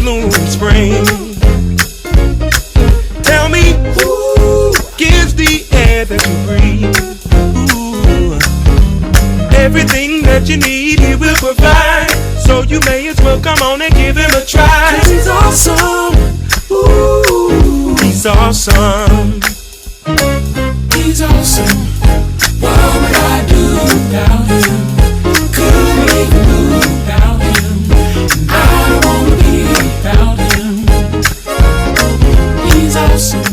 bloom in spring. Tell me who gives the air that you breathe. Ooh. Everything that you need he will provide, so you may as well come on and give him a try. 'Cause he's awesome. Ooh, he's awesome. He's awesome. What would I do without him? Couldn't make a move without him. I don't wanna be without him. He's awesome.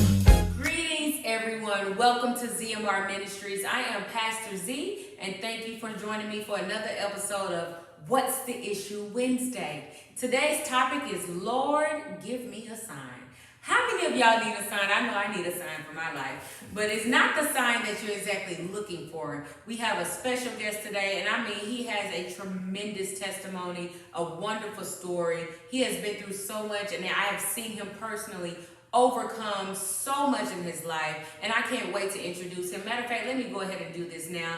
Greetings, everyone. Welcome to ZMR Ministries. I am Pastor Z, and thank you for joining me for another episode of What's the Issue Wednesday. Today's topic is Lord, give me a sign. How many of y'all need a sign? I know I need a sign for my life, but it's not the sign that you're exactly looking for. We have a special guest today, and I mean, he has a tremendous testimony, a wonderful story. He has been through so much, and I have seen him personally overcome so much in his life, and I can't wait to introduce him. Matter of fact, let me go ahead and do this now.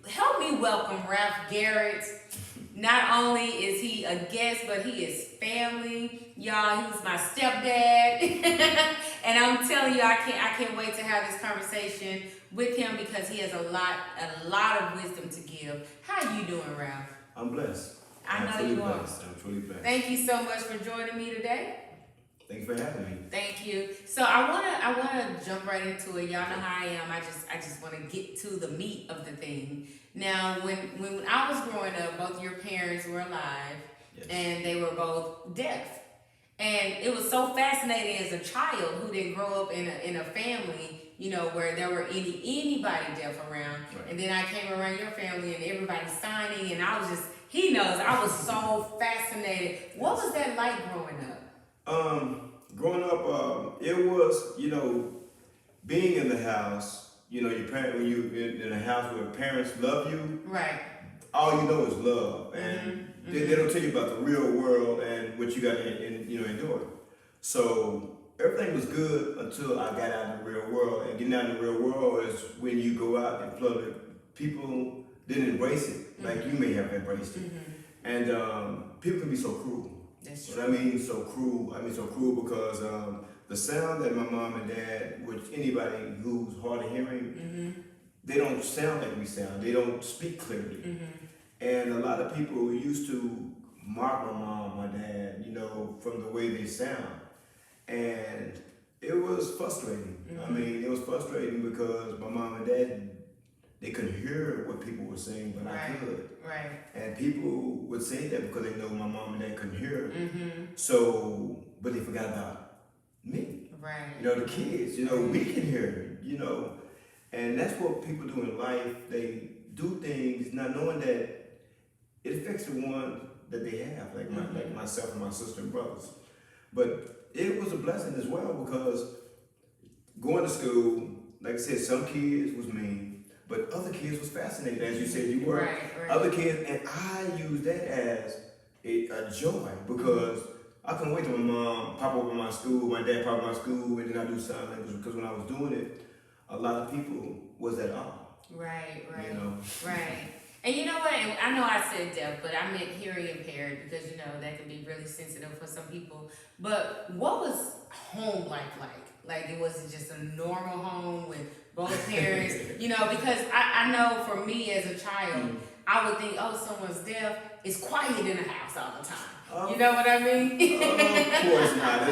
Help me welcome Ralph Garrett. Not only is he a guest, but he is family. Y'all, he's my stepdad. And I'm telling you, I can't wait to have this conversation with him because he has a lot of wisdom to give. How you doing, Ralph? I'm blessed. I know you are. I'm truly blessed. Thank you so much for joining me today. Thank you for having me. Thank you. So I wanna jump right into it. Y'all know how I am. I just wanna get to the meat of the thing. Now, when I was growing up, both your parents were alive, yes, and they were both deaf. And it was so fascinating as a child who didn't grow up in a family, you know, where there were anybody deaf around. Right. And then I came around your family and everybody signing, and I was just, he knows, I was so fascinated. What was that like growing up? Growing up, it was, you know, being in the house, you know, your parent, when you in a house where parents love you, right? All you know is love, and they don't tell you about the real world and what you got to, you know, endure. So everything was good until I got out in the real world, and getting out in the real world is when you go out and flood. People didn't embrace it like you may have embraced it, and people can be so cruel. That's true. But I mean so cruel. I mean so cruel because the sound that my mom and dad, which anybody who's hard of hearing, they don't sound like we sound. They don't speak clearly. And a lot of people used to mock my mom, my dad, you know, from the way they sound. And it was frustrating. I mean, it was frustrating because my mom and dad, they couldn't hear what people were saying, but I could. Right. And people would say that because they know my mom and dad couldn't hear. So, but they forgot about me. Right. You know, the kids, you know, we can hear, you know. And that's what people do in life. They do things not knowing that it affects the one that they have, like like myself and my sister and brothers. But it was a blessing as well because going to school, like I said, some kids was mean, but other kids was fascinated, as you said you were. Right. Other kids, and I use that as a joy because I couldn't wait till my mom pop over my school, my dad pop over my school, and then I do sign language because when I was doing it, a lot of people was at all. Right. You know? Right. And you know what? I know I said deaf, but I meant hearing impaired because, you know, that can be really sensitive for some people. But what was home like? Like, it wasn't just a normal home with both parents, you know, because I know for me as a child, I would think, oh, someone's deaf. It's quiet in the house all the time. You know what I mean? Of course not.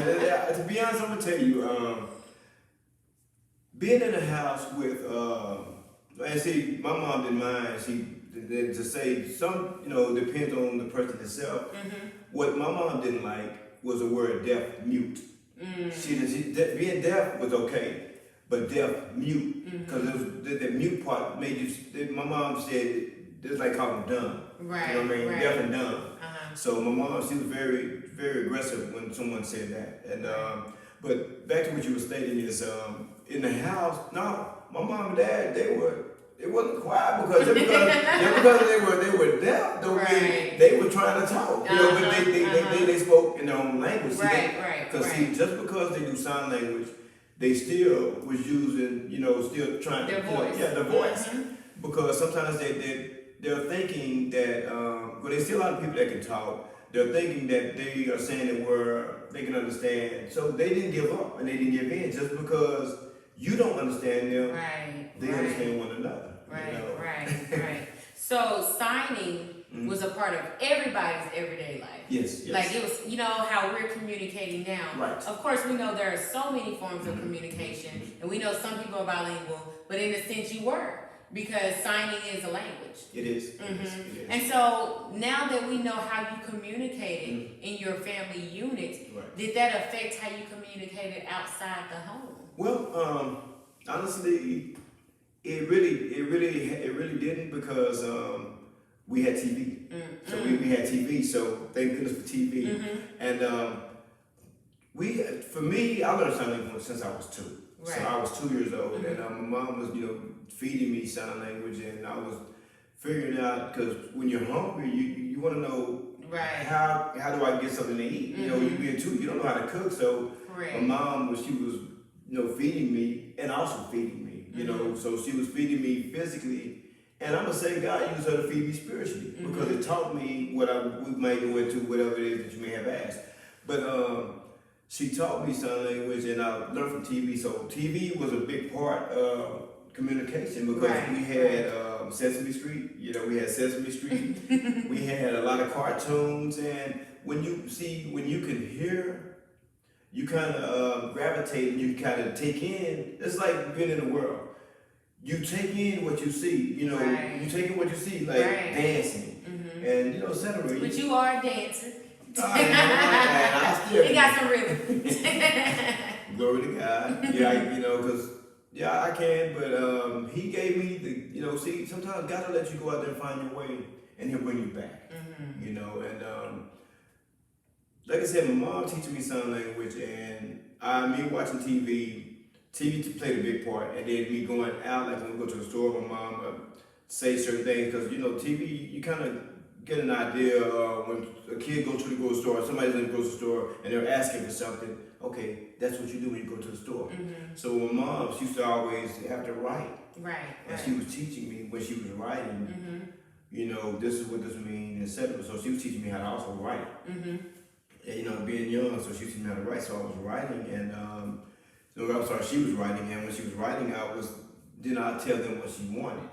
To be honest, I'm going to tell you, being in the house with, and see, my mom didn't mind. To say some, you know, depends on the person itself. What my mom didn't like was the word deaf, mute. Being deaf was okay, but deaf, mute, because the mute part made you. My mom said it was like calling dumb. Right. You know what I mean? Right. Deaf and dumb. So my mom, she was very, very aggressive when someone said that. And but back to what you were stating is in the house. No, my mom and dad, it wasn't quiet because they were deaf. They were trying to talk, you know, but they spoke in their own language. Because just because they do sign language, they still was using, you know, still trying their voice. Their voice. Because sometimes they're thinking that, well, there's still a lot of people that can talk, they're thinking that they are saying it where they can understand. So they didn't give up and they didn't give in just because you don't understand them. Right. They understand one another. Right. You know? Right. So signing was a part of everybody's everyday life. Yes. Like it was, you know how we're communicating now. Right. Of course, we know there are so many forms of communication, and we know some people are bilingual, but in a sense you were, because signing is a language. It is. It is. And so now that we know how you communicated in your family unit, did that affect how you communicated outside the home? Well, honestly, it really didn't because we had TV. So we had TV. So thank goodness for TV. And for me, I learned sign language since I was 2. Right. So I was 2 years old, and my mom was, feeding me sign language, and I was figuring out, because when you're hungry, you want to know how do I get something to eat? You being 2, you don't know how to cook. So my mom she was feeding me and also feeding me. So she was feeding me physically, and I'm gonna say God used her to feed me spiritually because it taught me what we might go into, whatever it is that you may have asked. But she taught me sign language, and I learned from TV. So TV was a big part of communication because we had Sesame Street. We had Sesame Street. We had a lot of cartoons, and when you can hear, you kind of gravitate and you kind of take in. It's like being in the world. You take in what you see. You take in what you see, like dancing and etc. But you are a dancer. I still He got some rhythm. Glory to God. Because I can, but he gave me the, sometimes God will let you go out there and find your way, and he'll bring you back. And like I said, my mom teaching me sign language, and me watching TV played a big part, and then me going out, like when we go to the store, my mom say certain things, because TV, you kind of get an idea when a kid goes to the grocery store, somebody's in the grocery store, and they're asking for something. Okay, that's what you do when you go to the store. So my mom, she used to always have to write. And she was teaching me when she was writing, this is what this means, etc. So she was teaching me how to also write. And being young, so she was teaching me how to write. So I was writing, and she was writing, and when she was writing, then I tell them what she wanted.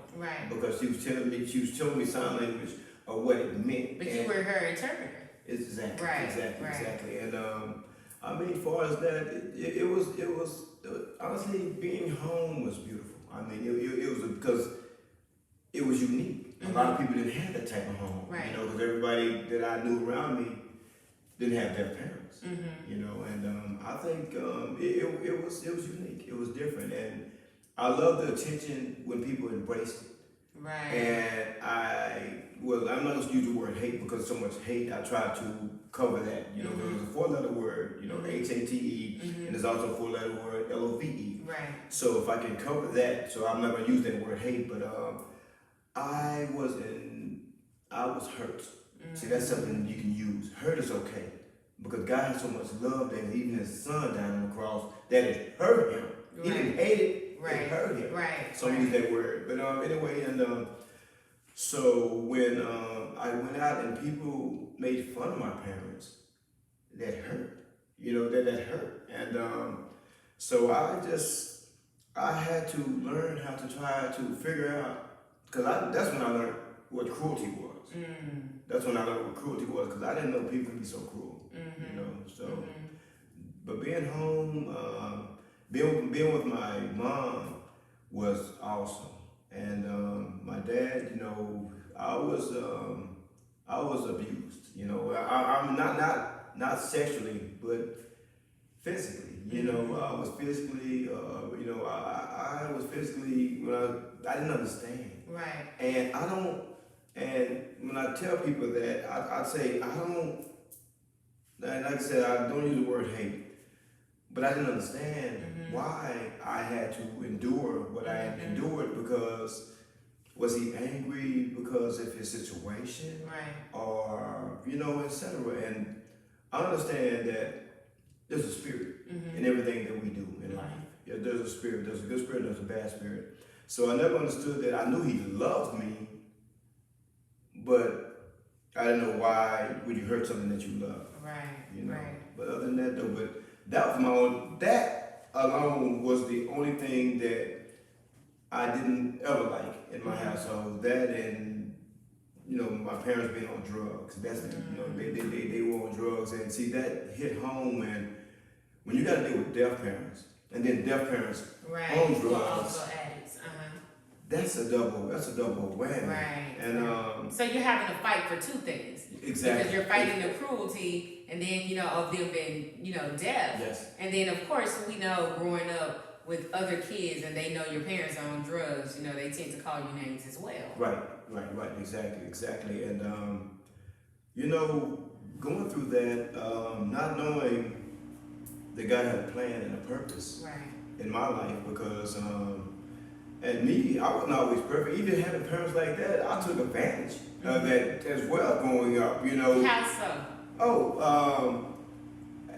Because she was telling me sign language of what it meant. But you were her interpreter. Exactly. And as far as that, it was honestly, being home was beautiful. It was because it was unique. A lot of people didn't have that type of home. Because everybody that I knew around me didn't have their parents. And I think it was unique. It was different, and I love the attention when people embraced it. And I'm not going to use the word hate because so much hate. I try to cover that. There's a 4-letter word, HATE, and there's also a 4-letter word, LOVE. So if I can cover that, so I'm not going to use that word hate, but I was hurt. See, that's something you can use. Hurt is okay because God has so much love that even His Son died on the cross that it hurt Him. He didn't hate it. It hurt Him. So I use that word. But anyway, and so when I went out and people made fun of my parents, that hurt. That hurt. And so I had to learn how to try to figure out, because that's when I learned what cruelty was. That's when I learned what cruelty was, because I didn't know people could be so cruel. So, but being home, being with my mom was awesome, and my dad, I was abused. I'm not sexually, but physically. I was physically. I was physically when I didn't understand. And I don't. And when I tell people that, I say I don't. And like I said, I don't use the word hate. But I didn't understand why I had to endure what I had endured, because was he angry because of his situation? Or, etc. And I understand that there's a spirit in everything that we do in life. Yeah, there's a spirit. There's a good spirit, there's a bad spirit. So I never understood that. I knew he loved me, but I didn't know why would you hurt something that you love. Right. You know. Right. But other than that though, but that was my own. That alone was the only thing that I didn't ever like in my household. That and my parents being on drugs. That's they were on drugs, and see that hit home when you got to deal with deaf parents, and then deaf parents on drugs. Also addicts. That's a double whammy. Right. And so you're having to fight for two things. Exactly. Because you're fighting the cruelty, and then of them being deaf. Yes. And then of course we know growing up with other kids, and they know your parents are on drugs. They tend to call you names as well. Right. Exactly. And going through that, not knowing that God had a plan and a purpose in my life, because and me, I wasn't always perfect. Even having parents like that, I took advantage of that as well growing up. How so? Oh,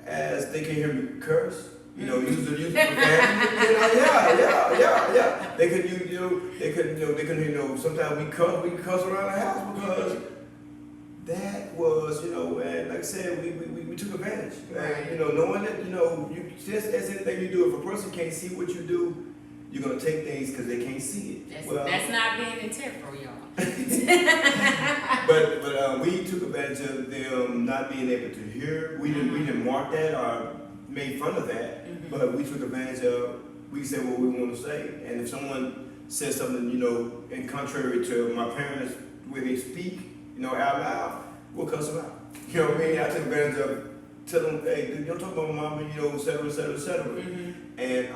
as they can hear me curse. Use the profanity. Yeah. They could, sometimes we cuss around the house because that was, and like I said, we took advantage. Right. And, knowing that, you just as anything you do, if a person can't see what you do, you're gonna take things because they can't see it. That's not being integral, y'all. but we took advantage of them not being able to hear. We didn't mark that or made fun of that, but we took advantage of. We said what we want to say, and if someone says something, in contrary to my parents, where they speak, out loud, we'll cuss them out. You know what I mean? I took advantage of telling them, hey, don't talk about my mama, et cetera, et cetera, et cetera. And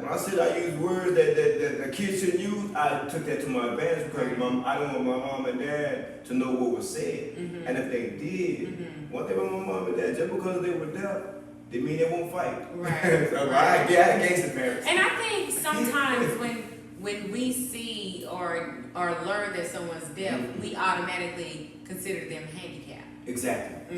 when I said I use words that kids shouldn't use, I took that to my advantage because I don't want my mom and dad to know what was said. And if they did, one thing about my mom and dad, just because they were deaf, they mean they won't fight. Right. So I gangster parents. And I think sometimes when we see or learn that someone's deaf, we automatically consider them handicapped. Exactly.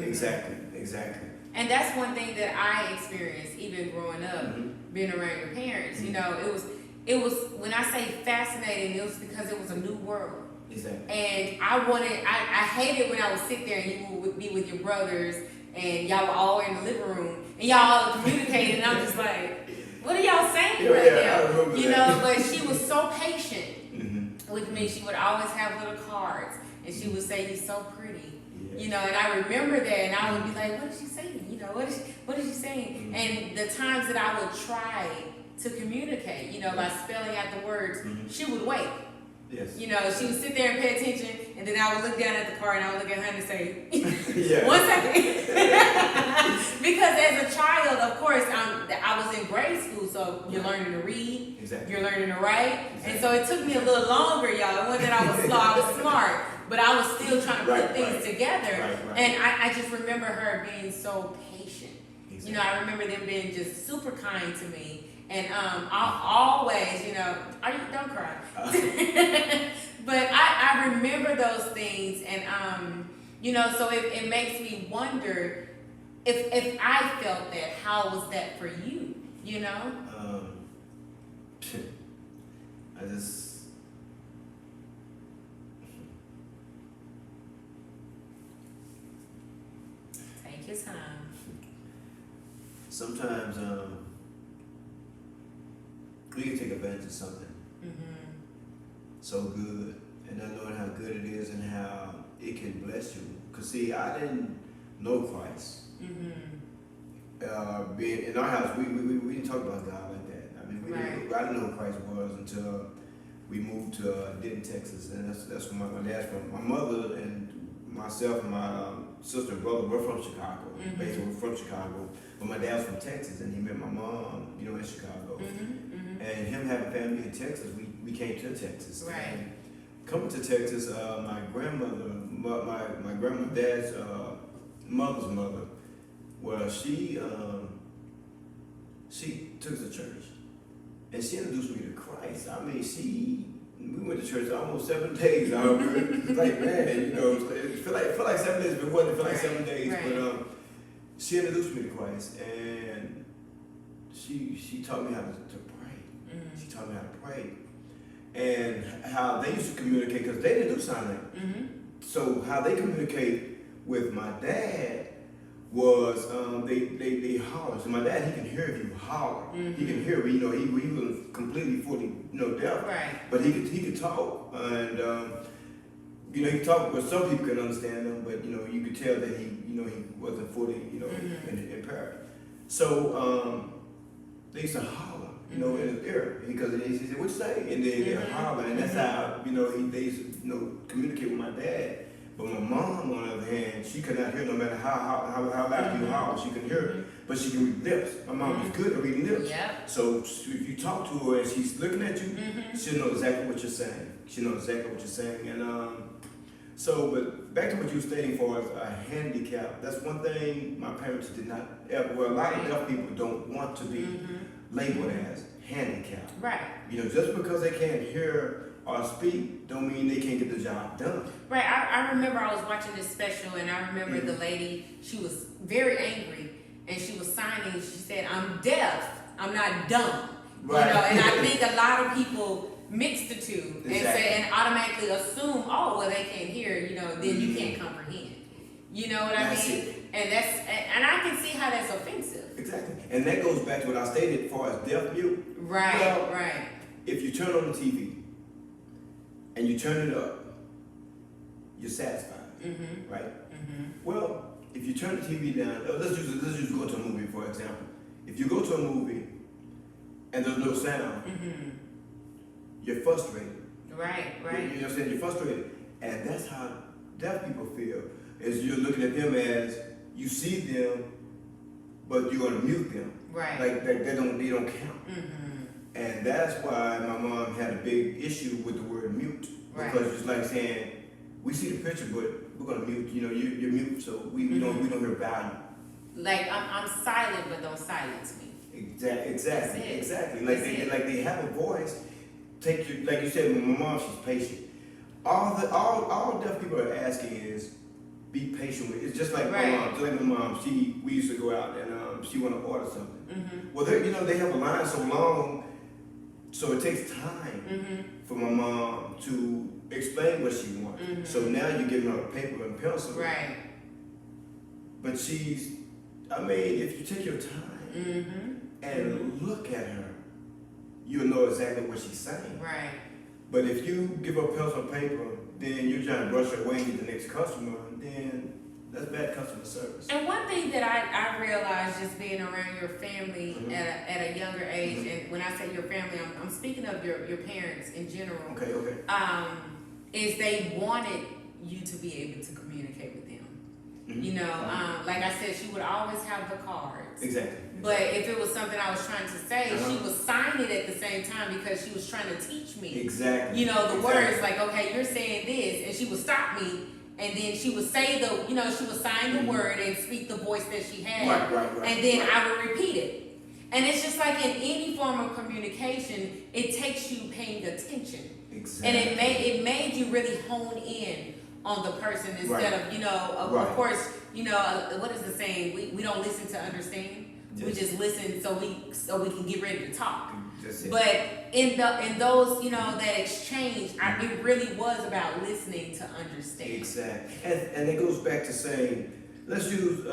And that's one thing that I experienced even growing up, being around your parents. It was when I say fascinating, it was because it was a new world. Exactly. And I hated when I would sit there and you would be with your brothers and y'all were all in the living room and y'all all communicating, and I'm just like, what are y'all saying right now? But she was so patient with me. She would always have little cards, and she would say, "You're so pretty." And I remember that, and I would be like, what is she saying? What is she saying? And the times that I would try to communicate, by spelling out the words, she would wait. Yes. She would sit there and pay attention, and then I would look down at the card and I would look at her and say, 1 second. Because as a child, of course, I was in grade school, so you're learning to read, you're learning to write, and so it took me a little longer, y'all. It wasn't that I was slow, I was smart, but I was still trying to put things together. And I just remember her being so patient. I remember them being just super kind to me. And always, don't cry. But I remember those things, and so it makes me wonder if I felt that, how was that for you? I just take your time. Sometimes we can take advantage of something so good, and not knowing how good it is and how it can bless you. Because see, I didn't know Christ. Being in our house, we didn't talk about God like that. I mean, I didn't know who Christ was until we moved to Denton, Texas, and that's where my dad's from. My mother and myself and my sister and brother were from Chicago. Basically, we're from Chicago. But my dad's from Texas, and he met my mom, in Chicago. And him having family in Texas, we came to Texas. Right. And coming to Texas, my grandmother, my grandma, dad's mother's mother, well, she took us to church, and she introduced me to Christ. I mean, we went to church almost 7 days. I remember, like, man, it feel like 7 days, but it wasn't feel like 7 days. But she introduced me to Christ, and she taught me how to pray. She taught me how to pray, and how they used to communicate, because they didn't do sign language. so how they communicate with my dad was they holler. So my dad, he can hear if you holler. He can hear. He was completely fully deaf. Right. But he could talk, and he could talk. But some people can understand him, but you could tell that he wasn't fully impaired. So they used to holler, in his ear because he said, "What you say?" And they holler, and that's how they used to communicate with my dad. But my mom, on the other hand, she could not hear no matter how loud you holler. She can hear, but she can read lips. My mom was good at reading lips. Yep. So if you talk to her and she's looking at you, she'll know exactly what you're saying. And so, but back to what you were stating for as a handicap, that's one thing my parents did not ever. Well, a lot of deaf people don't want to be labeled as handicapped. Right. Just because they can't hear or speak don't mean they can't get the job done. Right. I remember I was watching this special, and I remember the lady, she was very angry, and she was signing. She said, "I'm deaf. I'm not dumb." Right. And I think a lot of people mix the two and Exactly. say and automatically assume, oh, well, they can't hear, then you can't comprehend. You know what That's I mean? it. And I can see how that's offensive. Exactly. And that goes back to what I stated as far as deaf mute. Right. Well, Right. If you turn on the TV and you turn it up, you're satisfied, right? Well, if you turn the TV down, let's just go to a movie for example. If you go to a movie and there's no sound, you're frustrated. Right. You know what I'm saying? You're frustrated, and that's how deaf people feel. Is you're looking at them as you see them, but you're gonna mute them. Right. Like they don't count. And that's why my mom had a big issue with the word mute. Right. Because it's like saying, we see the picture, but we're gonna mute. You're mute, so we don't hear value. Like I'm silent, but don't silence me. Exactly. Like they have a voice. Like you said, my mom, she's patient. All deaf people are asking is be patient with. It's just like my mom. Just like my mom, we used to go out and she want to order something. Well, they have a line so long. So it takes time for my mom to explain what she wants. So now you're giving her a paper and pencil. Right. But if you take your time and look at her, you'll know exactly what she's saying. Right. But if you give her pencil and paper, then you're trying to brush her away and get the next customer, then that's bad customer service. And one thing that I realized just being around your family at a younger age, and when I say your family, I'm speaking of your parents in general. Okay. Is they wanted you to be able to communicate with them. Like I said, she would always have the cards. Exactly. But if it was something I was trying to say, she would sign it at the same time because she was trying to teach me. Exactly. Words like, okay, you're saying this, and she would stop me. And then she would say she would sign the word and speak the voice that she had. Right. And then I would repeat it. And it's just like in any form of communication, it takes you paying attention. Exactly. And it made you really hone in on the person instead of, of course, what is the saying? We don't listen to understand. Yes. We just listen so we can get ready to talk. But in those, that exchange, it really was about listening to understand. Exactly. And it goes back to saying, let's use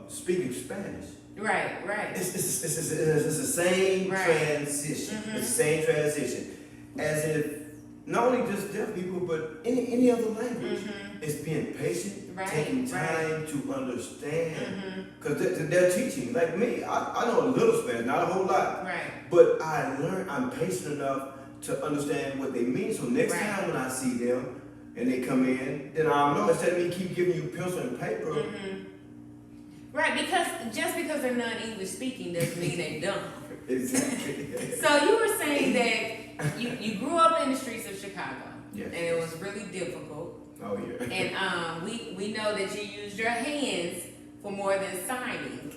speaking Spanish. Right. It's the same transition. It's the same transition. As if not only just deaf people, but any other language. It's being patient, taking time to understand. Because they're teaching. Like me, I know a little Spanish, not a whole lot. Right. But I'm patient enough to understand what they mean. So next time when I see them and they come in, then I'll know instead of me keep giving you pencil and paper. Right, because just because they're non-English speaking doesn't mean they're dumb. Exactly. So you were saying that you grew up in the streets of Chicago. Yes. And it was really difficult. Oh yeah. And we know that you used your hands for more than signing.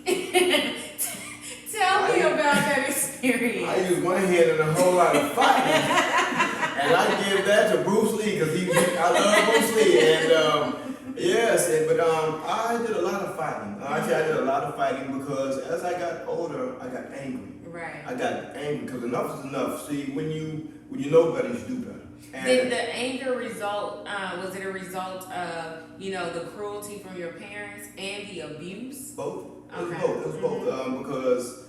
Tell me about that experience. I use one hand in a whole lot of fighting, and I give that to Bruce Lee because I love Bruce Lee. And but I did a lot of fighting. I did a lot of fighting because as I got older, I got angry. Right. I got angry because enough is enough. See, when you know better, you do better. Did the anger result, was it a result of, the cruelty from your parents and the abuse? Both. Okay. It was both. Because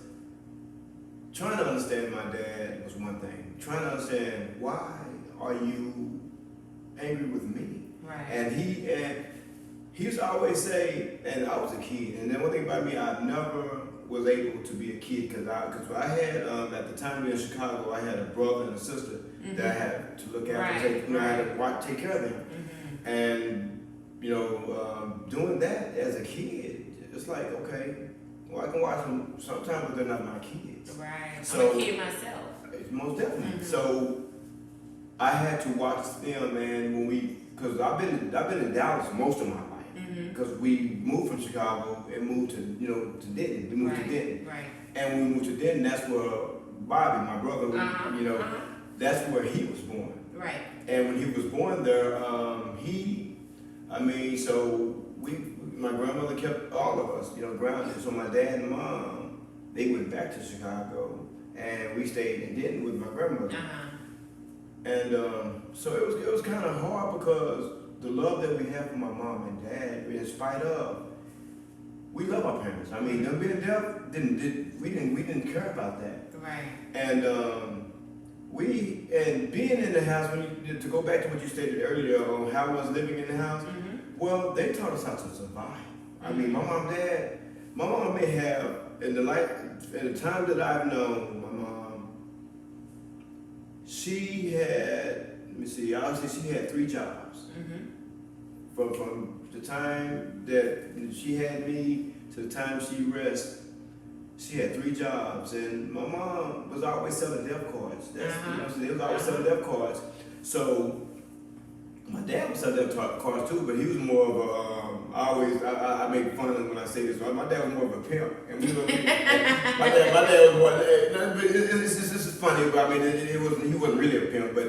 trying to understand my dad was one thing. Trying to understand why are you angry with me? Right. And he used to always say, and I was a kid, and then one thing about me, I never was able to be a kid because I had at the time we were in Chicago, I had a brother and a sister that I had to look after, I had to take care of them, and doing that as a kid, it's like, okay, well, I can watch them sometimes, but they're not my kids. Right. So, I'm a kid myself. Most definitely. So I had to watch them, man, because I've been in Dallas most of my life. Because we moved from Chicago and moved to Denton. We moved to Denton. Right. And when we moved to Denton, that's where Bobby, my brother, that's where he was born. Right. And when he was born there, my grandmother kept all of us, grounded. So my dad and mom, they went back to Chicago, and we stayed in Denton with my grandmother. And so it was kind of hard because the love that we have for my mom and dad, in spite of, we love our parents. I mean, them being deaf, we didn't care about that. Right. And being in the house, to go back to what you stated earlier on how I was living in the house, well, they taught us how to survive. I mean, my mom may have in the time that I've known my mom, she had. Obviously she had 3 jobs. From the time that she had me to the time she rested, she had 3 jobs, and my mom was always selling deaf cards. They was always selling deaf cards. So my dad was selling deaf cards too, but he was more of a. I make fun of him when I say this. My dad was more of a pimp, and my dad was more. This is funny, but I mean, he wasn't really a pimp, but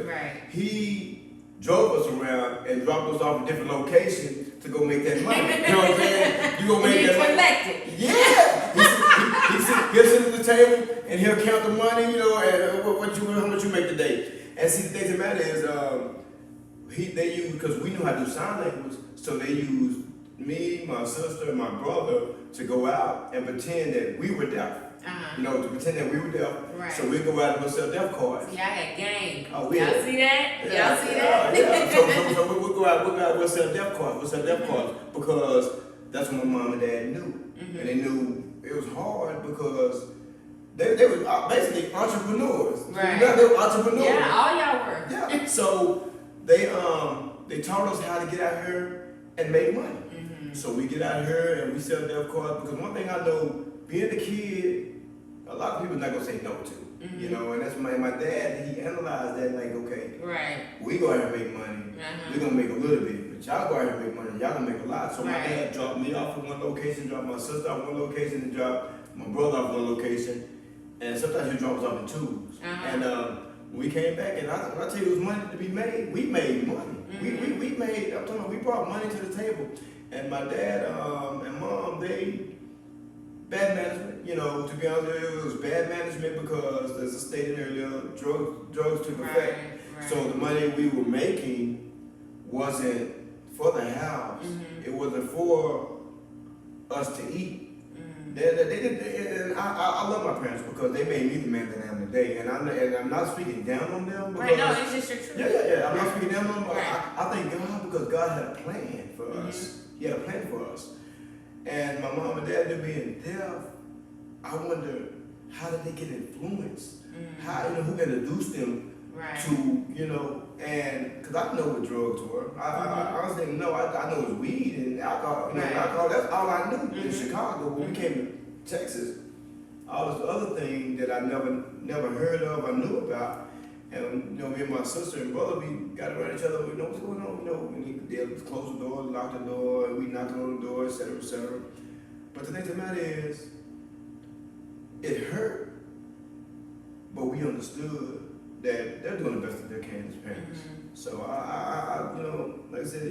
he drove us around and dropped us off at different locations to go make that money. You know what I'm saying? You go make that money. Yeah. He'll sit at the table and he'll count the money, and how much you make today. And see, the thing that matter is, they use, because we knew how to do sign language, so they used me, my sister, and my brother to go out and pretend that we were deaf. To pretend that we were deaf. Right. So we'd go out and we'll sell deaf cards. See, I had game. Oh, Y'all see that? Y'all see that? Yeah. So we'll go out, we'll sell deaf cards. We'll sell deaf cards because that's what my mom and dad knew. And they knew it was hard because they were basically entrepreneurs. Right. They were entrepreneurs. Yeah, all y'all were. Yeah. So they taught us how to get out here and make money. So we get out here and we sell deaf cards because one thing I know, being a kid, a lot of people are not gonna say no to. And that's my dad, he analyzed that like, okay, we go out here and make money, we're gonna make a little bit, but y'all go out here and make money, y'all gonna make a lot. So my dad dropped me off at one location, dropped my sister off one location, and dropped my brother off one location, and sometimes he drops us off in 2s. And when we came back, and I tell you, it was money to be made. We made money. We made. I'm talking. We brought money to the table, and my dad and mom, they bad management. To be honest with you, it was bad management because, as I stated earlier, drugs took effect. So the money we were making wasn't for the house. It wasn't for us to eat. They did, and I love my parents because they made me the man that I am today. And I'm not speaking down on them. Because, no, it's just your truth. Yeah. I'm not speaking down on them. But I thank God because God had a plan for us. He had a plan for us. And my mom and dad, them being deaf, I wonder how did they get influenced? How who introduced them to and because I know what drugs were. I honestly didn't know. I know it was weed and alcohol. Alcohol. That's all I knew in Chicago. When we came to Texas, all this other thing that I never heard of, I knew about. And me and my sister and brother, we got around each other. We know what's going on. And they close the door, lock the door, and we knocked on the door, etc., etc. But the thing that matter is, it hurt, but we understood that they're doing the best that they can as parents. So I like I said,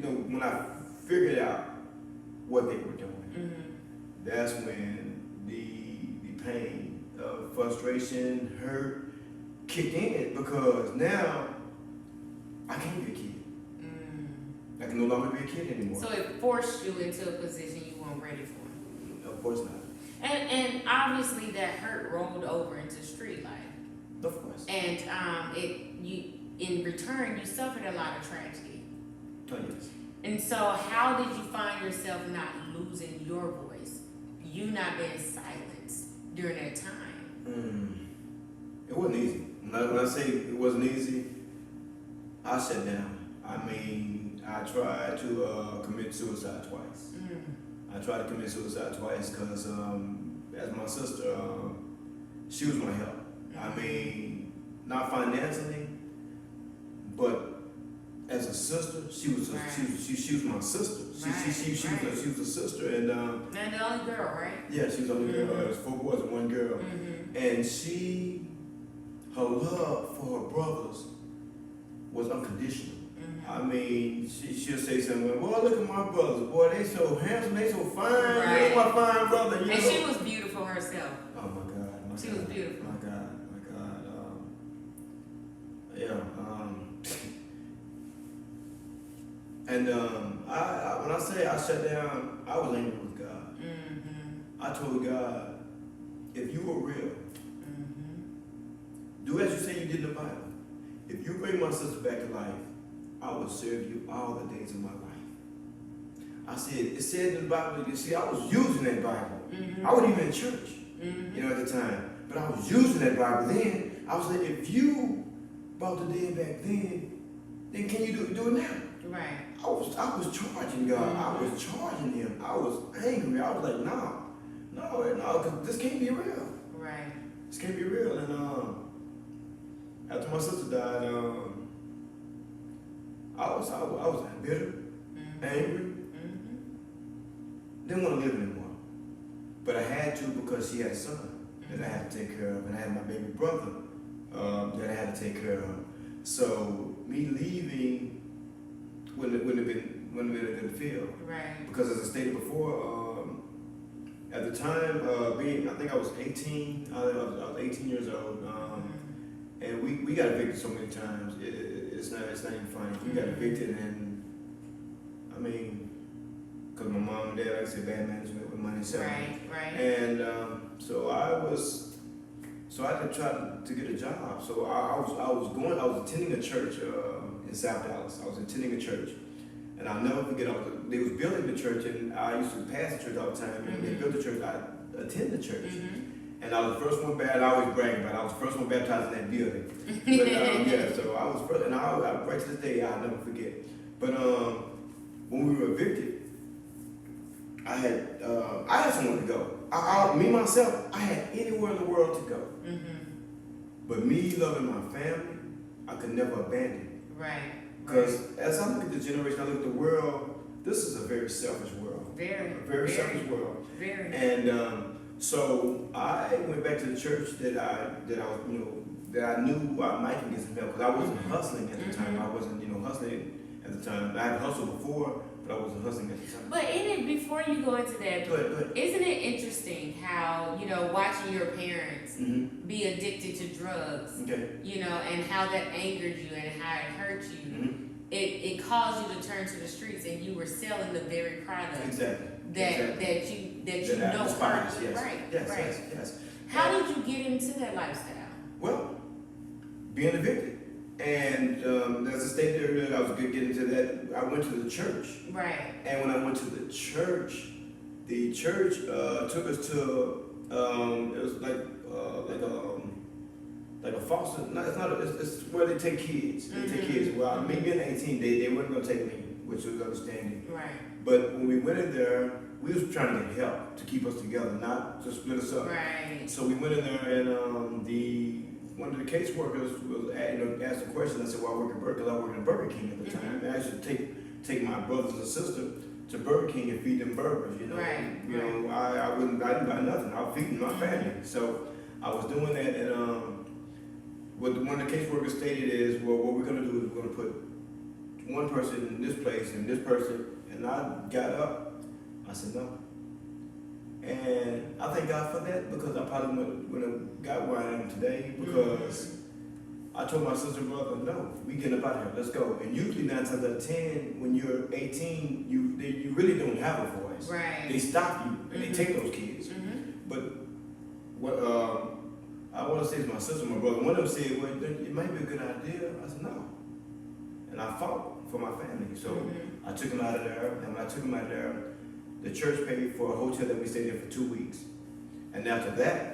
when I figured out what they were doing, that's when the pain of frustration, hurt kicked in because now I can't be a kid. I can no longer be a kid anymore. So it forced you into a position you weren't ready for. Of course not. And obviously that hurt rolled over into street life. Of course. And in return you suffered a lot of tragedy. Oh, yes. And so how did you find yourself not losing your voice? You not being silenced during that time? It wasn't easy. When I say it wasn't easy, I sat down. I mean, I tried to commit suicide twice. I tried to commit suicide twice because, as my sister, she was my help. I mean, not financially, but as a sister, she was my sister. She was a sister, and the only girl, right? Yeah, she was the only girl. There was 4 boys and 1 girl, and her love for her brothers was unconditional. I mean, she'll say something, boy, look at my brothers. Boy, they so handsome, they so fine. Right. My fine brother. And she was beautiful herself. Oh, my God. She was beautiful. My God. And when I say I sat down, I was angry with God. I told God, if you were real, do as you say you did in the Bible. If you bring my sister back to life, I will serve you all the days of my life. I said, it said in the Bible, you see, I was using that Bible. I wasn't even in church, at the time. But I was using that Bible then. I was like, if you brought the dead back then can you do it now? Right. I was charging God. I was charging him. I was angry. I was like, no, because this can't be real. Right. This can't be real. And after my sister died, I was bitter, angry. Didn't want to live anymore. But I had to because she had a son that I had to take care of, and I had my baby brother that I had to take care of. So me leaving wouldn't have been a good feel. Right. Because as I stated before, at the time, I think I was 18. I was 18 years old, and we got evicted so many times. It's not even funny. We got evicted, and I mean, because my mom and dad, like I said, bad management with money, so right. And so I had to try to get a job. So I was attending a church in South Dallas. I was attending a church, and I'll never forget. They was building the church, and I used to pass the church all the time. And when they built the church, I attended the church, and I was the first one baptized. I always brag about it. I was the first one baptized in that building. But so I was first, and right to this day I'll never forget. But when we were evicted, I had somewhere to go. Me myself, I had anywhere in the world to go. But me loving my family, I could never abandon. Right. Because as I look at the generation, I look at the world. This is a very selfish world. Very selfish world. Very. And so I went back to the church that I knew I might get some help, because I wasn't hustling at the time. I wasn't hustling at the time. I had hustled before, but I wasn't hustling at the time. But before you go into that, go ahead. Isn't it interesting how, watching your parents be addicted to drugs, and how that angered you and how it hurt you, it caused you to turn to the streets, and you were selling the very product that you know hurt you. Right. Yes. How did you get into that lifestyle? Well, being evicted. And as I stated earlier, I was going to get into that. I went to the church. Right. And when I went to the church took us to it was like a foster. No, it's not. It's where they take kids. They take kids. Well, me being 18, they weren't going to take me, which was understanding. Right. But when we went in there, we was trying to get help to keep us together, not to split us up. Right. So we went in there, and one of the caseworkers was asked a question. I said, "Well, I work in Burger King at the time. And I used to take my brothers and sister to Burger King and feed them burgers. I didn't buy nothing. I was feeding my family. So I was doing that, and what one of the caseworkers stated is, well, what we're going to do is we're going to put one person in this place and this person. And I got up. I said no. And I thank God for that, because I probably wouldn't have got where I am today, because I told my sister and brother, no, we getting up out of here, let's go. And usually 9 times out of 10, when you're 18, you really don't have a voice. Right. They stop you and they take those kids. But what I want to say to my sister and my brother, one of them said, well, it might be a good idea. I said, no. And I fought for my family. So I took them out of there, and when I took them out of there, the church paid for a hotel that we stayed there for 2 weeks. And after that,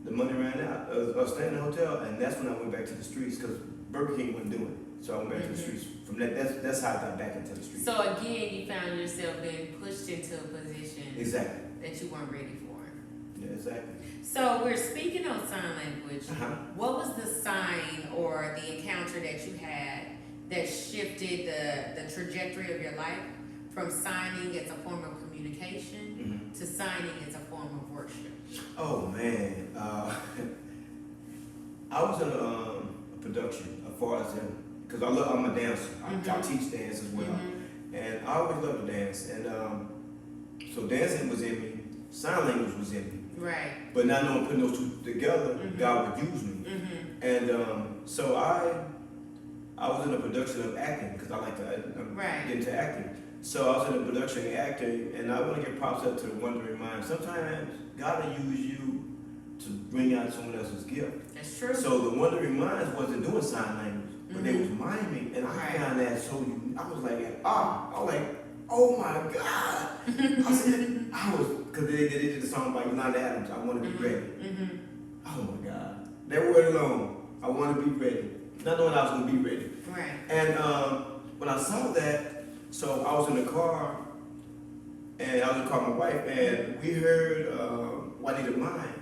the money ran out. I was staying in the hotel, and that's when I went back to the streets because Burger King wasn't doing it. So I went back to the streets. From that's how I got back into the streets. So again, you found yourself being pushed into a position that you weren't ready for. Yeah, exactly. So we're speaking on sign language. What was the sign or the encounter that you had that shifted the trajectory of your life from signing as a form of communication to signing as a form of worship? Oh man, I was in a production as far as because I'm a dancer. I teach dance as well, and I always loved to dance. And so dancing was in me, sign language was in me. Right. But not knowing putting those two together, God would use me. And so I was in a production of acting because I like to get into acting. So I was in a production of acting, and I want to give props up to the wandering mind. Sometimes God will use you to bring out someone else's gift. That's true. So the wandering minds wasn't doing sign language, but they was miming, and I found that so unique. I was like, oh my God. Because they did the song by Yolanda Adams, I Want to Be Ready. Oh my God. That word alone, I want to be ready. Not knowing I was going to be ready. Right. And when I saw that, so I was in the car, and I was in the car with my wife, and we heard Juanita Mine.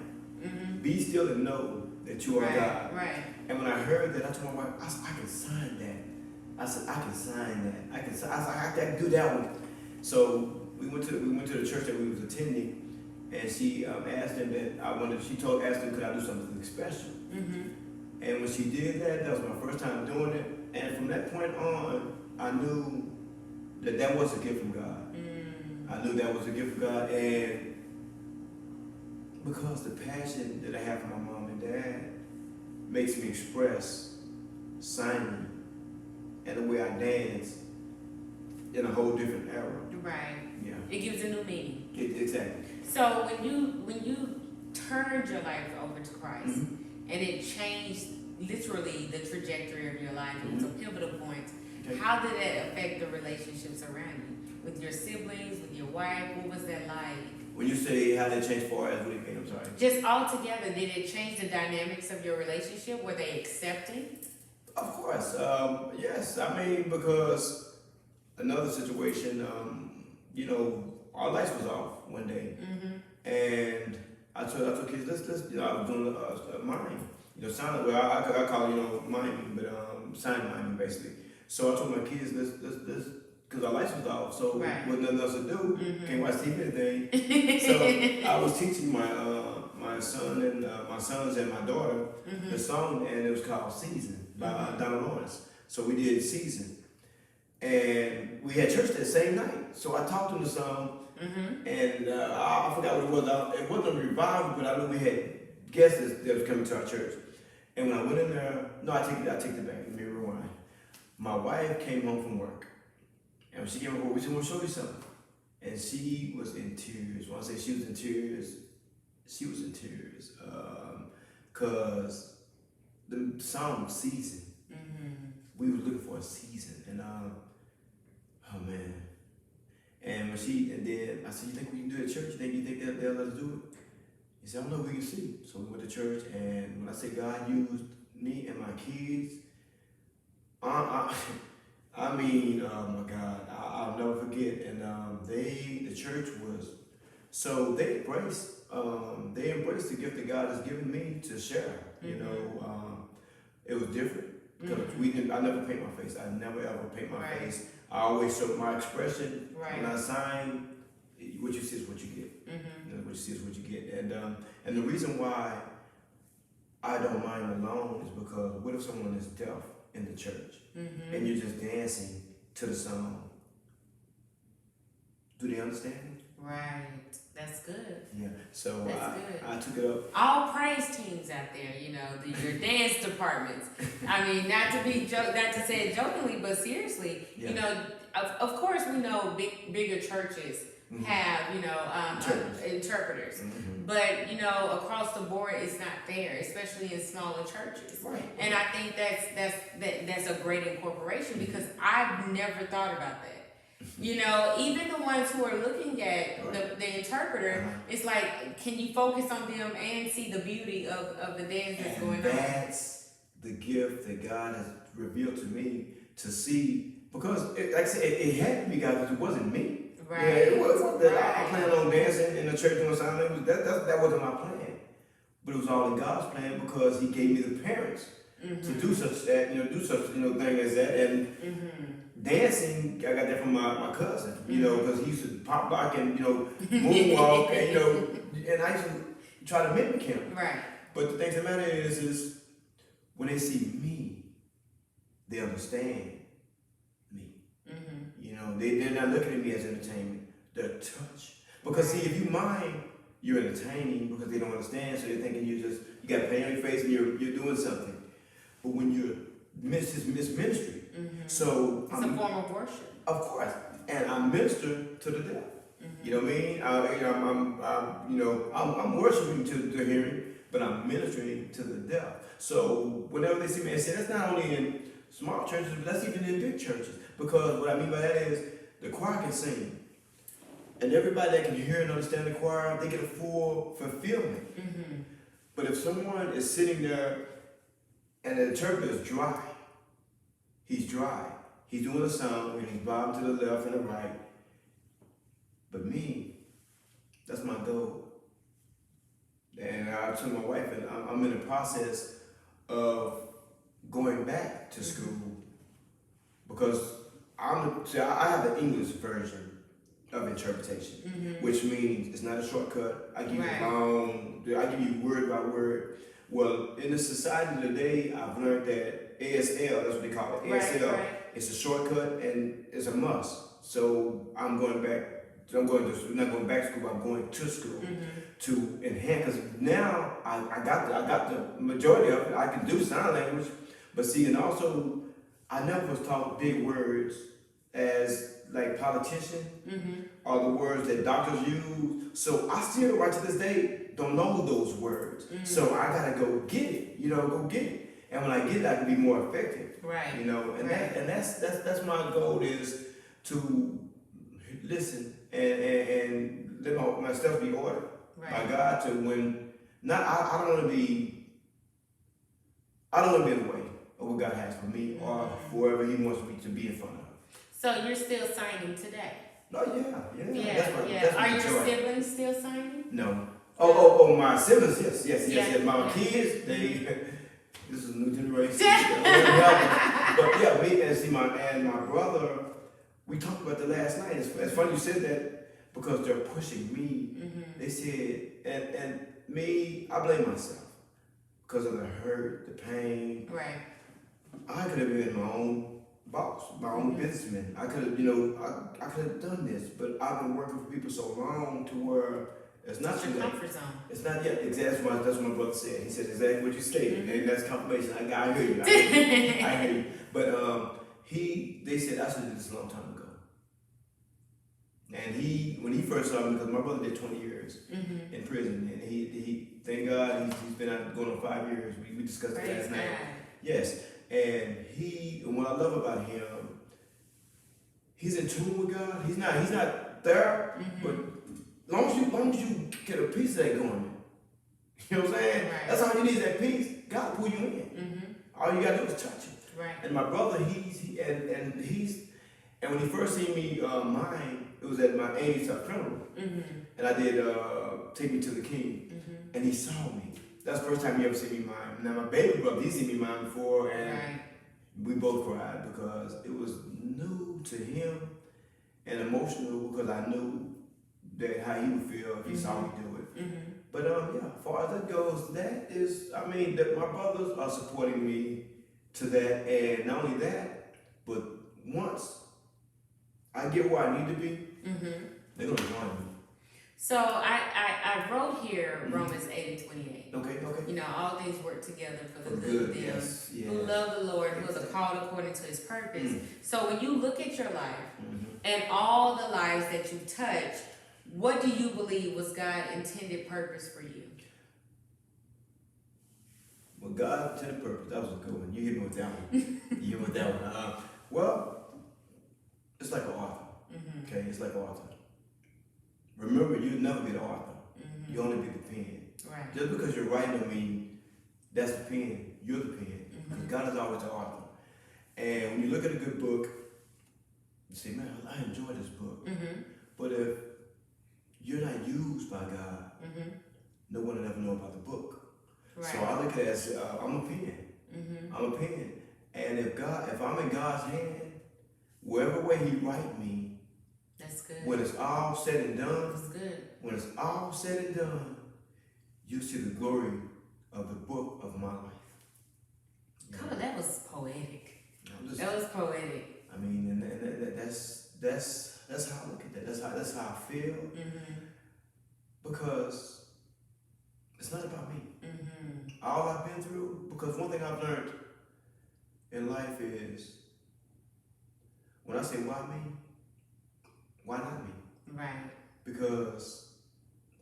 Be still and know that you are God. Right. And when I heard that, I told my wife, I can sign that. I said, I can sign that. I can do that one. So we went to the church that we was attending, and she asked them that asked them could I do something special. And when she did that, that was my first time doing it. And from that point on, I knew that was a gift from God. I knew that was a gift from God, and because the passion that I have for my mom and dad makes me express signing and the way I dance in a whole different era. Right. Yeah. It gives a new meaning. Exactly. So when you turned your life over to Christ and it changed literally the trajectory of your life, it was a pivotal point. Okay. How did that affect the relationships around you? With your siblings, with your wife, what was that like? When you say how did it change for us, what do you mean? I'm sorry. Just altogether, did it change the dynamics of your relationship? Were they accepting? Of course, yes. I mean, because another situation, our lights was off one day, and I told kids, let's I was doing a mime, sign. Well, I call it, miming, but sign miming basically. So I told my kids, let's, because our lights was off, so with nothing else to do, can't watch TV or anything. So I was teaching my son and my sons and my daughter the song, and it was called "Season" by Donna Lawrence. So we did "Season," and we had church that same night. So I taught them the song, and I forgot what it was. It wasn't a revival, but I knew we had guests that was coming to our church. And when I went in there, I take it back. Let me rewind. My wife came home from work, and when she came home, we said, "We'll show you something." And she was in tears. When I say she was in tears, because the song was "Season." We were looking for a season, and oh man. And when and then I said, "You think we can do it at church? You think they'll let us do it?" He said, "I don't know, we can see." So we went to church, and when I say God used me and my kids, I mean, oh my God, I'll never forget. And the church was, so they embraced the gift that God has given me to share. It was different because I never paint my face. I never ever paint my face. I always show my expression. When I sign, what you see is what you get. What you see is what you get. And the reason why I don't mind alone is because what if someone is deaf in the church and you're just dancing to the song? Do they understand it? Right. That's good. Yeah. So That's good. I took it up. All praise teams out there, you know, your dance departments. I mean, not to say it jokingly, but seriously, you know, of course we know bigger churches have, you know, interpreters. But, you know, across the board, it's not there, especially in smaller churches. Right. And I think that's a great incorporation because I've never thought about that. You know, even the ones who are looking at the interpreter, it's like, can you focus on them and see the beauty of the dance that's going on? That's the gift that God has revealed to me to see. Because, like I said, it had to be God because it wasn't me. Right. Yeah, it wasn't that I planned on dancing in the church doing something. That wasn't my plan. But it was all in God's plan because He gave me the parents to do such thing as that. And dancing, I got that from my cousin, you know, because he used to pop lock and, you know, moonwalk and, you know, and I used to try to mimic him. Right. But the thing that matter is when they see me, they understand me. You know, they're not looking at me as entertainment. They're touched. Because see, if you mind, you're entertaining because they don't understand, so they're thinking you got pain on your face and you're doing something. But when you're miss ministry. So it's a form of worship. Of course. And I minister to the deaf. You know what I mean? I'm worshiping to hearing, but I'm ministering to the deaf. So whenever they see me, and say that's not only in small churches, but that's even in big churches. Because what I mean by that is the choir can sing. And everybody that can hear and understand the choir, they get a full fulfillment. But if someone is sitting there and the interpreter is dry, he's dry. He's doing a sound and he's bobbing to the left and the right. But me, that's my goal. And I told my wife, and I'm in the process of going back to school because I have the English version of interpretation, which means it's not a shortcut. I give I give you word by word. Well, in the society today, I've learned that ASL, that's what they call it. ASL, it's a shortcut and it's a must. So I'm going back. I'm not going back to school. I'm going to school to enhance. Because now I got the majority of it. I can do sign language, but see, and also I never was taught big words as like politician or the words that doctors use. So I still, right to this day, don't know those words. So I gotta go get it. Go get it. And when I get it, I can be more effective. Right. And that's my goal is to listen and let my stuff be ordered by God to when I don't want to be in the way of what God has for me or whoever He wants me to be in front of. So you're still signing today? Oh yeah. That's Are your siblings still signing? No. Oh, my siblings, yes. My kids, this is a new generation. But yeah, me and my brother, we talked about that last night. It's funny you said that because they're pushing me. They said, and me, I blame myself because of the hurt, the pain. Right. I could have been my own boss, my own businessman. I could have, I could have done this, but I've been working for people so long to where it's not your comfort zone. It's not yet. Exactly. That's what my brother said. He said exactly what you stated, and that's confirmation. I hear you. I hear you. But they said I should have did this a long time ago. And when he first saw me, because my brother did 20 years in prison, and he thank God he's been out going on 5 years. We discussed it last night. Yes, and what I love about him, he's in tune with God. He's not there, but long as you get a piece of that going, you know what I'm saying? Right. That's all you need is that piece. God will pull you in. All you gotta do is touch it. Right. And my brother, and when he first seen me mime, it was at my auntie's funeral, and I did Take Me to the King, and he saw me. That's the first time he ever seen me mime. Now my baby brother, he seen me mime before, and we both cried because it was new to him and emotional because I knew that how he would feel if he saw me do it. But as far as that goes, that is, that my brothers are supporting me to that, and not only that, but once I get where I need to be, they're gonna join me. So I wrote here Romans 8:28. Okay. You know, all things work together for the For good of good, them yes, who yes. love the Lord, who are called according to his purpose. So when you look at your life and all the lives that you touch, what do you believe was God's intended purpose for you? Well, God intended purpose. That was a good one. You hit me with that one. You hit me with that one. Well, it's like an author. Okay, it's like an author. Remember, you'll never be the author. You only be the pen. Right. Just because you're writing don't mean that's the pen. You're the pen. Because God is always the author. And when you look at a good book, you say, man, I enjoy this book. But if you're not used by God, no one will ever know about the book. Right. So I look at it as I'm a pen. I'm a pen. And if I'm in God's hand, wherever way He write me, that's good. when it's all said and done, That's good. when it's all said and done, you see the glory of the book of my life. Come on, that was poetic. Just, That was poetic. I mean, and that's how I look at that. That's how I feel. Because it's not about me. All I've been through, because one thing I've learned in life is when I say why me, why not me? Right. Because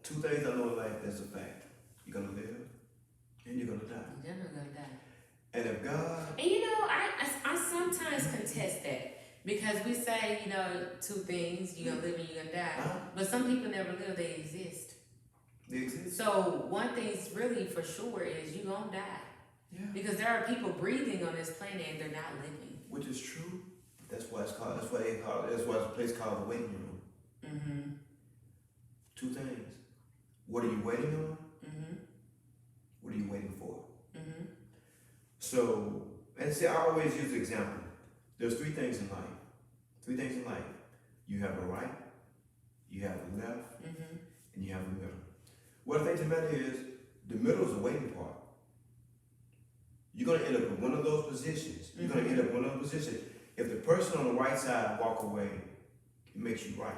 two things I know in life that's a fact. You're gonna live and you're gonna die. You're never gonna die. And if God, And you know, I sometimes contest that because we say, you know, two things, you're gonna live and you're gonna die. But some people never live, they exist. they exist. So one thing's really for sure is you're gonna die. Yeah. Because there are people breathing on this planet and they're not living. Which is true. That's why it's a place called the waiting room. Two things. What are you waiting on? What are you waiting for? So, and see, I always use the example. There's three things in life. Three things in life. You have a right, you have a left, and you have a middle. What I think the matter is, the middle is the waiting part. You're going to end up in one of those positions. You're going to end up in one of those positions. If the person on the right side walk away, it makes you right.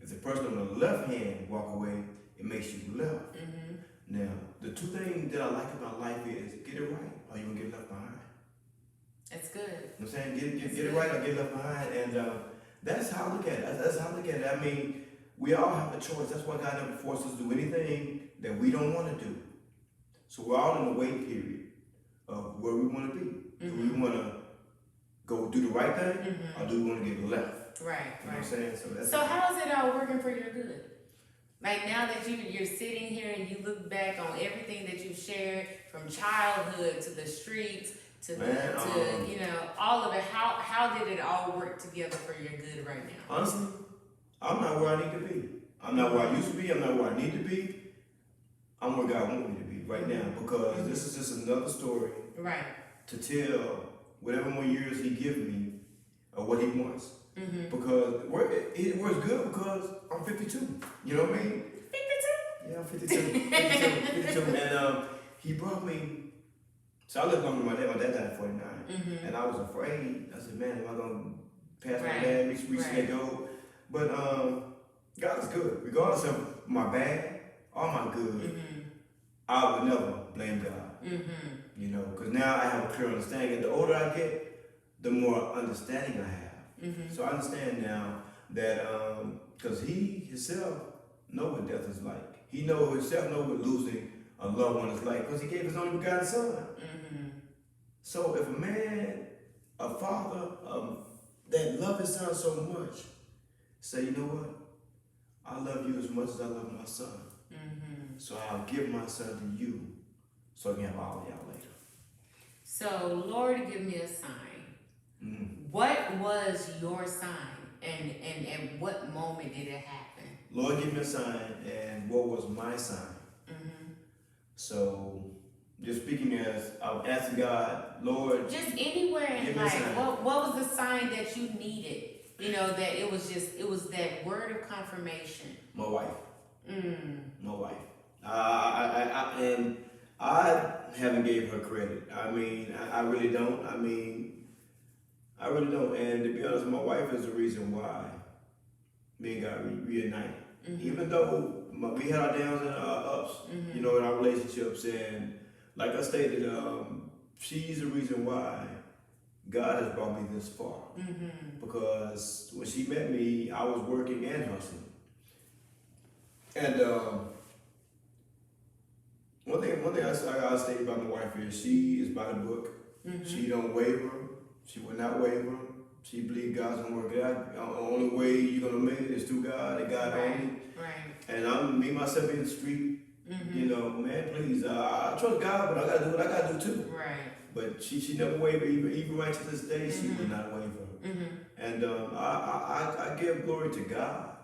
If the person on the left hand walk away, it makes you left. Now, the two things that I like about life is get it right or you're going to get left behind. That's good. You know what I'm saying? Get it right or get left behind. And that's how I look at it. That's how I look at it. I mean, we all have a choice. That's why God never forces us to do anything that we don't want to do. So we're all in the wait period of where we want to be. Do we want to go do the right thing or do we want to get left? Right, You know what I'm saying? So how is it all working for your good? Like now that you're sitting here and you look back on everything that you've shared from childhood to the streets to you know, all of it, how did it all work together for your good right now? Honestly, I'm not where I need to be. I'm not where I used to be. I'm not where I need to be. I'm where God wants me to be right now because this is just another story to tell whatever more years He gives me or what He wants. Because it works good because I'm 52. You know what I mean? 52? Yeah, I'm 52. And He brought me. So I lived longer than my dad. My dad died at 49. And I was afraid. I said, man, am I going to pass my dad, reach that goal? But God is good. Regardless of my bad or my good, I would never blame God. You know, because now I have a clear understanding. And the older I get, the more understanding I have. So I understand now that because He Himself know what death is like. He Himself know what losing a loved one is like because He gave His only begotten Son. So if a man, a father that love his son so much, say, you know what? I love you as much as I love my son. So I'll give my son to you so I can have all of y'all later. So Lord, give me a sign. What was your sign and at what moment did it happen? Lord, give me a sign, and what was my sign? So, just speaking as I was asking God, Lord, just anywhere in life, what was the sign that you needed? You know, that it was that word of confirmation. My wife. My wife. And I haven't gave her credit. I mean, I really don't. I really don't. And to be honest, my wife is the reason why me and God reunited. Even though we had our downs and our ups, you know, in our relationships, and like I stated, she's the reason why God has brought me this far. Because when she met me, I was working and hustling. And one thing I gotta state about my wife is she is by the book. She don't waver. She will not waver. She believes God's gonna work it out. The only way you're gonna make it is through God and God only. And I'm me myself in the street. You know, man, please. I trust God, but I gotta do what I gotta do too. But she never wavered. Even right to this day, she will not waver. And I give glory to God.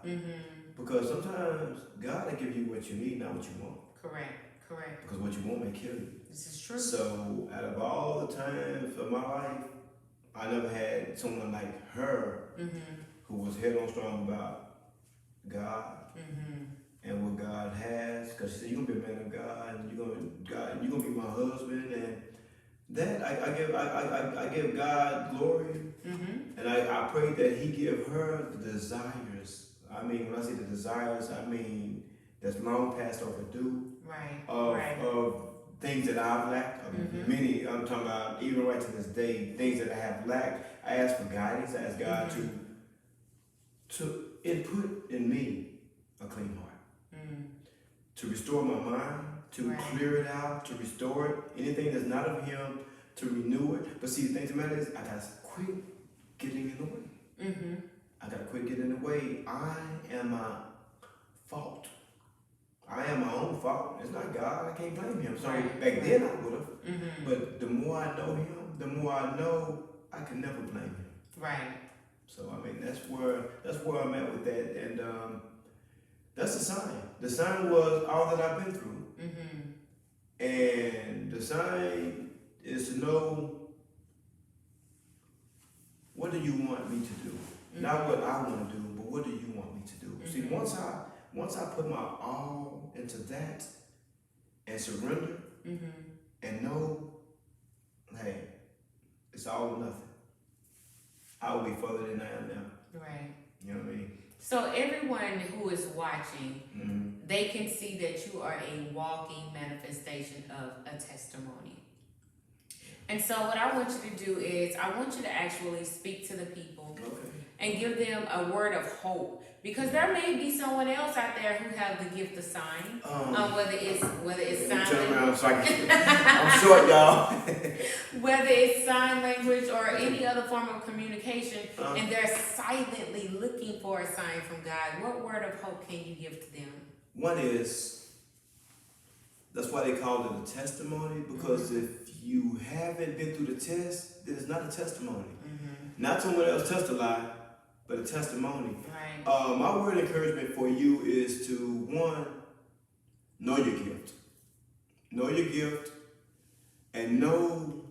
Because sometimes God will give you what you need, not what you want. Correct. Because what you want may kill you. This is true. So out of all the times of my life, I never had someone like her who was head on strong about God and what God has. Because she said, "You're gonna be a man of God, and you're gonna be my husband." And that I give God glory, and I pray that He give her the desires. I mean, when I say the desires, I mean that's long past overdue. Of things that I've lacked. Many, I'm talking about even right to this day, things that I have lacked. I ask for guidance. I ask God to input in me a clean heart. To restore my mind, to clear it out, to restore it. Anything that's not of Him, to renew it. But see, the thing that matters is I gotta quit getting in the way. I gotta quit getting in the way. I am my fault. I am my own fault. It's not God. I can't blame Him. So back then I would have. But the more I know Him, the more I know I can never blame Him. So I mean that's where I'm at with that, and that's the sign. The sign was all that I've been through, and the sign is to know what do you want me to do, not what I want to do, but what do you want me to do. See, once I put my all into that and surrender and know, hey, it's all or nothing, I will be further than I am now. You know what I mean? So everyone who is watching, they can see that you are a walking manifestation of a testimony. And so what I want you to do is I want you to actually speak to the people and give them a word of hope. Because there may be someone else out there who have the gift of sign, whether it's sign turn around so I'm short, y'all. Whether it's sign language or any other form of communication, and they're silently looking for a sign from God. What word of hope can you give to them? One is, that's why they call it a testimony, because if you haven't been through the test, then it's not a testimony. Not someone else testify, but a testimony. My word of encouragement for you is to, one, know your gift. Know your gift and know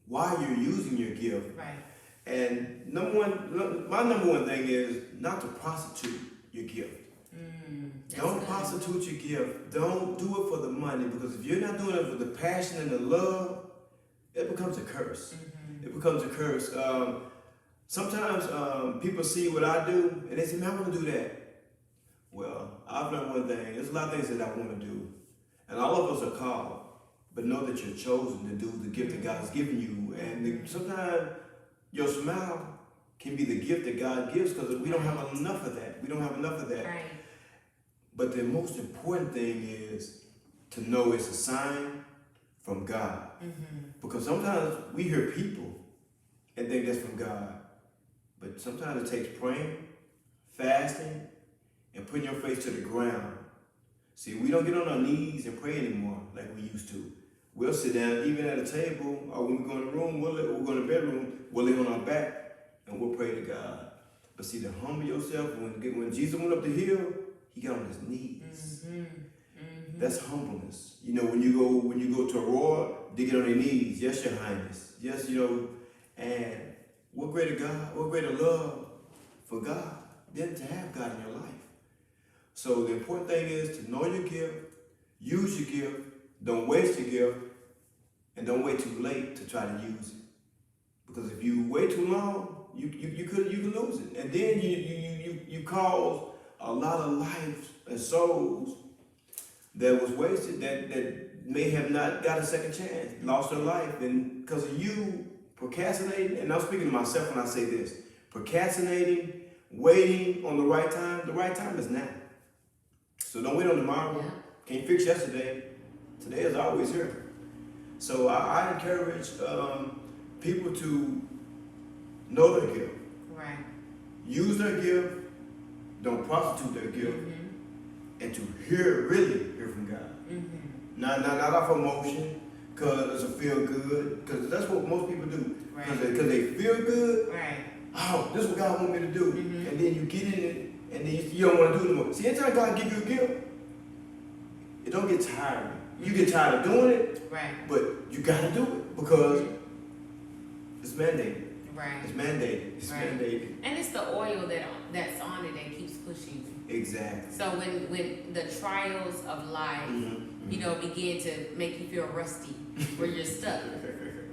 why you're using your gift. And my number one thing is not to prostitute your gift. Don't prostitute your gift. Don't do it for the money, because if you're not doing it for the passion and the love, it becomes a curse. It becomes a curse. Sometimes people see what I do and they say, "Man, I want to do that." Well, I've learned one thing. There's a lot of things that I want to do. And all of us are called. But know that you're chosen to do the gift that God has given you. And sometimes your smile can be the gift that God gives, because we don't have enough of that. We don't have enough of that. But the most important thing is to know it's a sign from God. Because sometimes we hear people and think that's from God. But sometimes it takes praying, fasting, and putting your face to the ground. See, we don't get on our knees and pray anymore like we used to. We'll sit down, even at a table, or when we go in the room, we'll go in the bedroom, we'll lay on our back, and we'll pray to God. But see, to humble yourself, when Jesus went up the hill, He got on His knees. That's humbleness. You know, when you go to a roar, they get on their knees. Yes, Your Highness. Yes, and what greater love for God than to have God in your life. So the important thing is to know your gift, use your gift, don't waste your gift, and don't wait too late to try to use it. Because if you wait too long, you could lose it, and then you cause a lot of lives and souls that was wasted, that may have not got a second chance, lost their life, and because of you procrastinating. And I'm speaking to myself when I say this: procrastinating, waiting on the right time. The right time is now. So don't wait on tomorrow. Can't fix yesterday. Today is always here. So I encourage people to know their gift. Right. Use their gift. Don't prostitute their gift. And to really hear from God. Not off emotion, because it's a feel good. Because that's what most people do. Because they feel good. Right. Oh, this is what God wants me to do. And then you get in it, and then you don't want to do it anymore. See, anytime God give you a gift, it don't get tiring. You get tired of doing it, but you got to do it because it's mandated. Right. It's mandated. It's mandated. And it's the oil that's on it that keeps pushing you. Exactly. So when the trials of life, you know, begin to make you feel rusty, where you're stuck,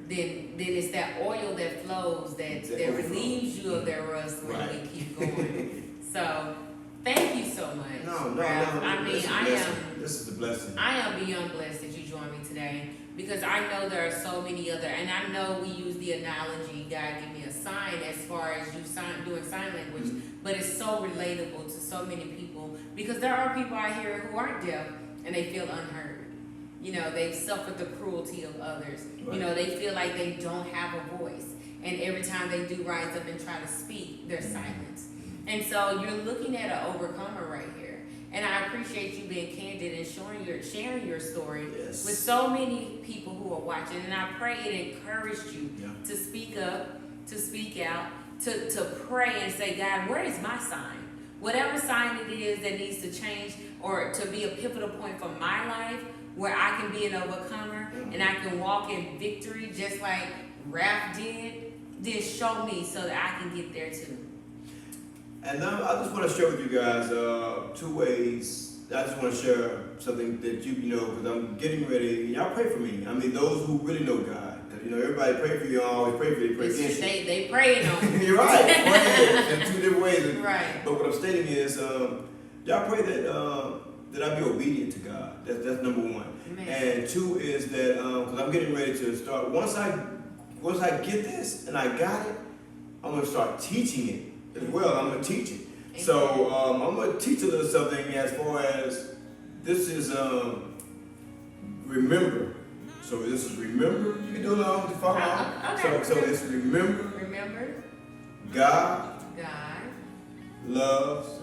then it's that oil that flows that relieves you of that rust when you keep going. So thank you so much. No. I mean, this is a blessing. I am beyond blessed that you joined me today, because I know there are so many other, and I know we use the analogy, God give me a sign, as far as you doing sign language, but it's so relatable to so many people, because there are people out here who aren't deaf and they feel unheard. You know, they've suffered the cruelty of others. You know, they feel like they don't have a voice, and every time they do rise up and try to speak, they're silenced. And so you're looking at an overcomer right here. And I appreciate you being candid and sharing your story with so many people who are watching. And I pray it encouraged you to speak up, to speak out, to pray and say, God, where is my sign? Whatever sign it is that needs to change or to be a pivotal point for my life, where I can be an overcomer and I can walk in victory just like Ralph did, then show me so that I can get there too. And now I just want to share with you guys 2 ways. I just want to share something that you know, because I'm getting ready. Y'all pray for me. I mean, those who really know God. Because, you know, everybody pray for you. I always pray for you. Pray against you. They praying on you. You're right. Praying in 2 different ways. Right. But what I'm stating is, y'all pray that I be obedient to God. That's number 1. Amen. And 2 is that, because I'm getting ready to start, once I get this and I got it, I'm going to start teaching it. As well, I'm going to teach it. Amen. So I'm going to teach a little something as far as this is remember. So this is remember. You can do it along to follow along. Okay. So it's remember. Remember. God loves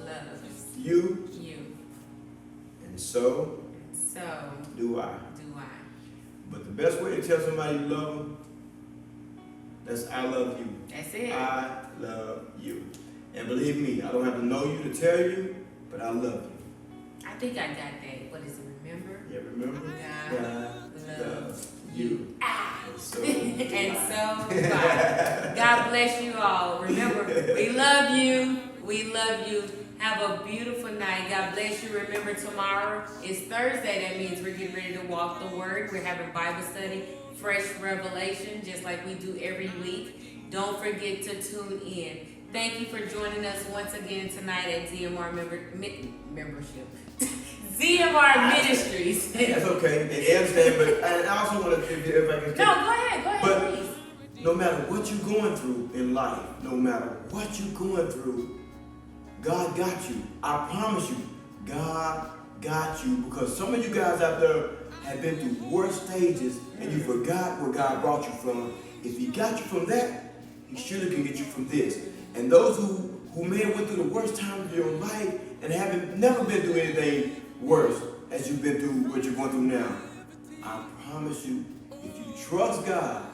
you. And so do I. But the best way to tell somebody you love them, that's I love you. That's it. I love you. And believe me, I don't have to know you to tell you, but I love you. I think I got that. What is it? Remember? Yeah, remember? God loves you. And so do I. God bless you all. Remember, we love you. We love you. Have a beautiful night. God bless you. Remember, tomorrow is Thursday. That means we're getting ready to walk the word. We're having Bible study, fresh revelation, just like we do every week. Don't forget to tune in. Thank you for joining us once again tonight at ZMR membership. ZMR Ministries. That's okay. They understand, but I also want to, if I can. No, go ahead, but please. No matter what you're going through in life, no matter what you're going through, God got you. I promise you, God got you, because some of you guys out there have been through worse stages and you forgot where God brought you from. If He got you from that, He surely can get you from this. And those who may have went through the worst times of your life and never been through anything worse as you've been through what you're going through now, I promise you, if you trust God,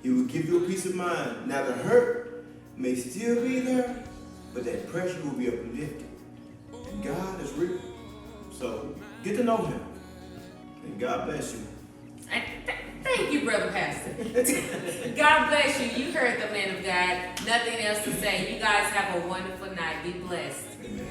He will give you a peace of mind. Now the hurt may still be there, but that pressure will be uplifted. And God is real. So get to know Him. And God bless you. Thank you, Brother Pastor. God bless you. You heard the man of God. Nothing else to say. You guys have a wonderful night. Be blessed. Amen.